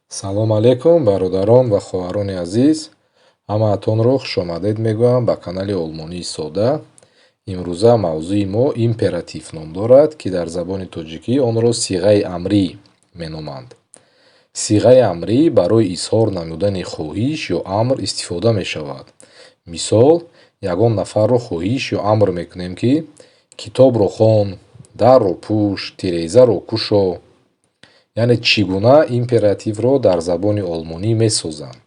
Салом алейкум, бародарон ва хоҳарони азиз. Ҳамаатонро хушомадед мегӯям ба канали Олмонии Сода. Имрӯза мавзӯи мо императив ном дорад, ки дар забони тоҷикӣ онро сиғаи амрӣ меноманд. Сиғаи амрӣ барои изҳор намудани хоҳиш ё амр истифода мешавад. Мисол, ягон нафарро хоҳиш ё амр мекунем, ки китобро хон, дарро пӯш, тирезаро кушо. Яъне чӣ гуна императивро дар забони олмонӣ месозанд.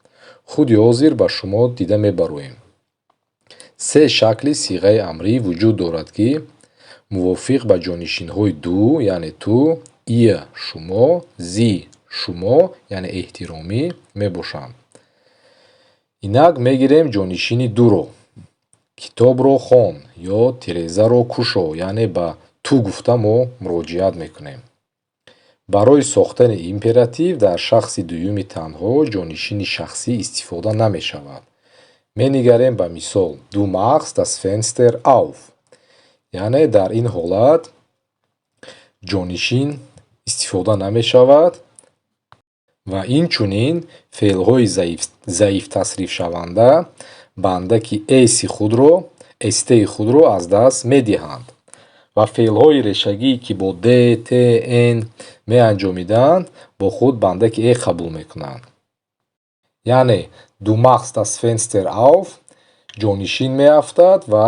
Худи ҳозир ба шумо дида мебароем. Се шакли сиғаи амрӣ вуҷуд дорад, ки мувофиқ ба ҷонишинҳои ду, яъне ту, ия шумо, зи шумо, яъне эҳтиромӣ мебошанд. Инак мегирем ҷонишини дуро. Китобро хон ё тирезаро кушо, яъне ба ту гуфта мо муроҷиат мекунем. Барои сохтани императив дар шахси дуюми танҳо ҷонишини шахсӣ истифода намешавад. Менигарем ба мисол ду махст das Fenster auf. Яъне дар ин ҳолат ҷонишин истифода намешавад ва инчунин феълҳои заифтасрифшаванда бандаки эстеи худро аз даст медиҳанд ва феълҳои решагӣ, ки бо д, т, н меанҷомиданд, бо худ бандаки э қабул мекунанд. Яъне ду махст das Fenster auf ҷонишин меафтад ва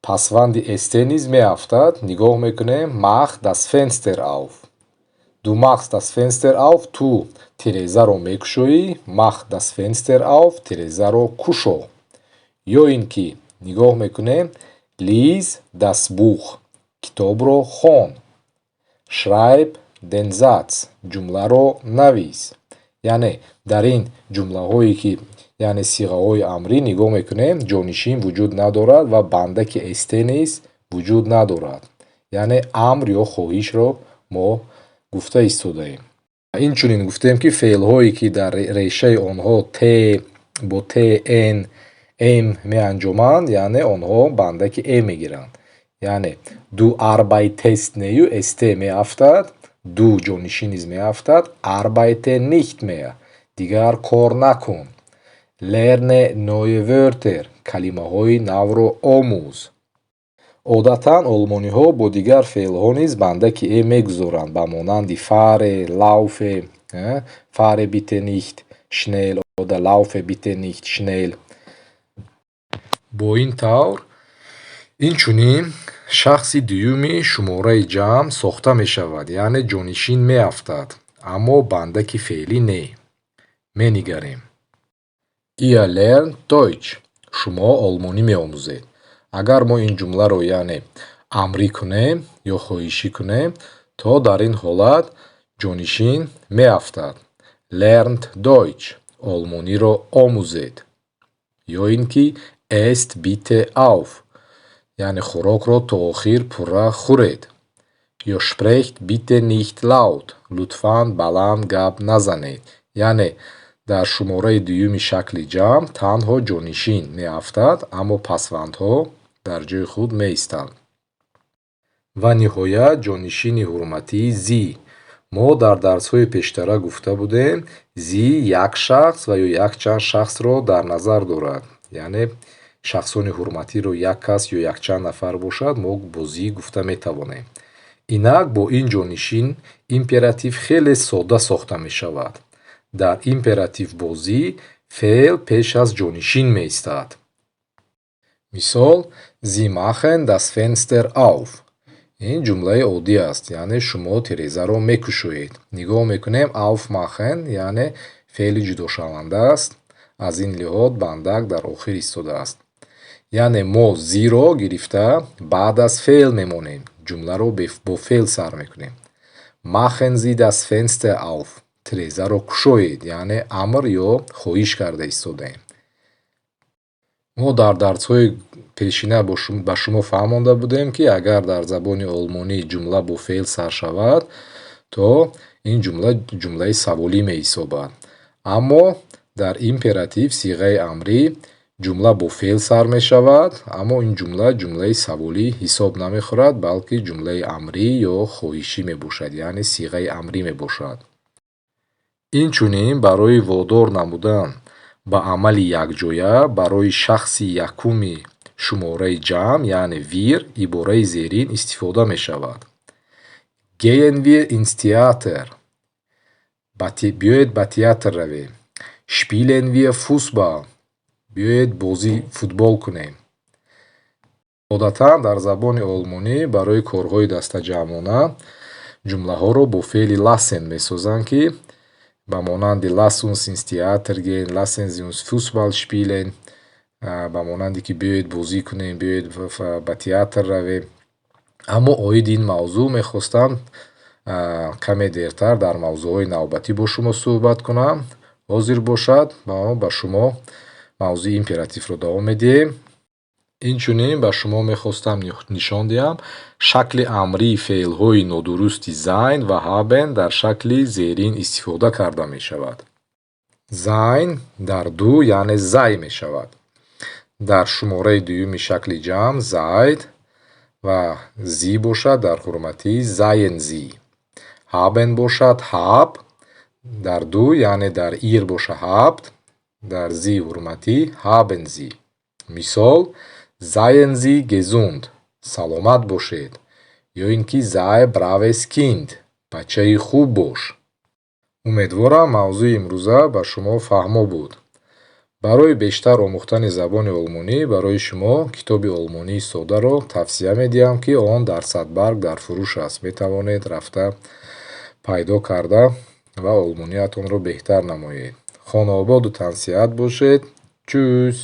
пасванди эсте низ меафтад. Нигоҳ мекунем mach das Fenster auf. Ду махст das Fenster auf, ту тирезаро мекушоӣ, mach das Fenster auf, тирезаро кушо. Ё ин ки нигоҳ мекунем lies das Buch, китобро хон. Schreib den Satz, ҷумларо навис. Яъне дар ин ҷумлаҳое ки яъне сиғаҳои амрӣ нигоҳ мекунем ҷонишин вуҷуд надорад ва бандаки эсте низ вуҷуд надорад. Яъне амр ё хоҳишро мо гуфта истодаем. Инчунин гуфтем, ки феълҳое ки дар решаи онҳо т бо т, н, м меанҷоманд, яъне онҳо бандаки э мегиранд. Яъне ду arbeitest нею эсте меафтад, ду ҷонишин низ меафтад, arbeite nicht mehr, дигар кор накун. Lerne neue Wörter, калимаҳои навро омӯз. Одатан олмониҳо бо дигар феълҳо низ бандаки э мегузоранд, ба монанди fahre, laufe, fahre bitte nicht schnell oder laufe bitte nicht schnell. Бо ин тавр инчунин шахси дуюми шумораи ҷамъ сохта мешавад, яъне ҷонишин меафтад, аммо бандаки феълӣ не. Менигарем. Ihr lernt Deutsch. Шумо олмонӣ меомӯзед. Агар мо ин ҷумларо яъне амрӣ кунем ё хоҳишӣ кунем, то дар ин ҳолат ҷонишин меафтад. Lernt Deutsch. Олмониро омӯзед. Ё ин ки esst bitte auf. Яъне хӯрокро то охир пурра хӯред. Ё sprecht bitte nicht laut. Лутфан баланд гап назанед. Яъне дар шумораи дуюми шакли ҷамъ танҳо ҷонишин меафтад, аммо пасвандҳо дар ҷои худ меистанд. Ва ниҳоят ҷонишини ҳурматии зи. Мо дар дарсҳои пештара гуфта будем, зи як шахс ва ё якчанд шахсро дар назар дорад. Яъне шахсони ҳурматиро як кас ё якчанд нафар бошад, мо бо зи гуфта метавонем. Инак бо ин ҷонишин императив хеле сода сохта мешавад. Дар императив бо зи феъл пеш аз ҷонишин меистад. Мисол, Sie machen das Fenster auf. Ин ҷумлаи оддӣ аст, яъне шумо тирезаро мекушоед. Нигоҳ мекунем aufmachen, яъне феъли ҷудошаванда аст. Аз ин лиҳоз бандак дар охир истодааст. Яъне мо зиро гирифта баъд аз феъл мемонем. ҷумларо бо феъл сар мекунем. Machen Sie das Fenster auf. Тирезаро кушоед, яъне амр ё хоҳиш карда истодаем. мо дар дарсҳои пешина ба шумо фаҳмонда будем, ки агар дар забони олмонӣ ҷумла бо феъл сар шавад, то ин ҷумлаи саволӣ меҳисобад. Аммо дар императив сиғаи амрӣ ҷумла бо феъл сар мешавад, аммо ин ҷумлаи саволӣ ҳисоб намехӯрад, балки ҷумлаи амрӣ ё хоҳишӣ мебошад, яъне сиғаи амрӣ мебошад. инчунин барои водор намудан ба амали якҷоя барои шахси якуми шумораи ҷамъ яъне вир ибораи зерин истифода мешавад. Gehen wir ins Theater. Биёед ба театр равем. Spielen wir Fußball. Биёед бозӣ футбол кунем. одатан дар забони олмонӣ барои корҳои дастаҷамъона ҷумлаҳоро бо феъли lassen месозанд, ки ба монанди lass uns ins Theater gehen, lassen Sie uns Fußball spielen, ба монанде ки биёед бозӣ кунем, биёед ба театр равем. аммо оиди ин мавзӯъ мехостам каме дертар дар мавзӯъҳои навбатӣ бо шумо суҳбат кунам. ҳозир бошад мо ба шумо мавзӯи императивро давом медиҳем. инчунин ба шумо мехостам нишон диҳам шакли амрии феълҳои нодурусти sein ва haben дар шакли зерин истифода карда мешавад. sein дар ду яъне sei мешавад. дар шумораи дуюми шакли ҷамъ seid ва зи бошад дар ҳурматӣ seien Sie. haben бошад hab дар ду яъне дар ир боша habt, дар зи ҳурматӣ haben Sie. мисол seien Sie gesund, саломат бошед, ё ин ки sei braves Kind, бачаи хуб бош. умедворам мавзӯи имрӯза ба шумо фаҳмо буд. барои бештар омӯхтани забони олмонӣ барои шумо китоби олмонии соддаро тавсия медиҳам, ки он дар садбарг дар фурӯш аст. метавонед рафта пайдо карда ва олмониятонро беҳтар намоед. хонободу тансиҳат бошед. чус.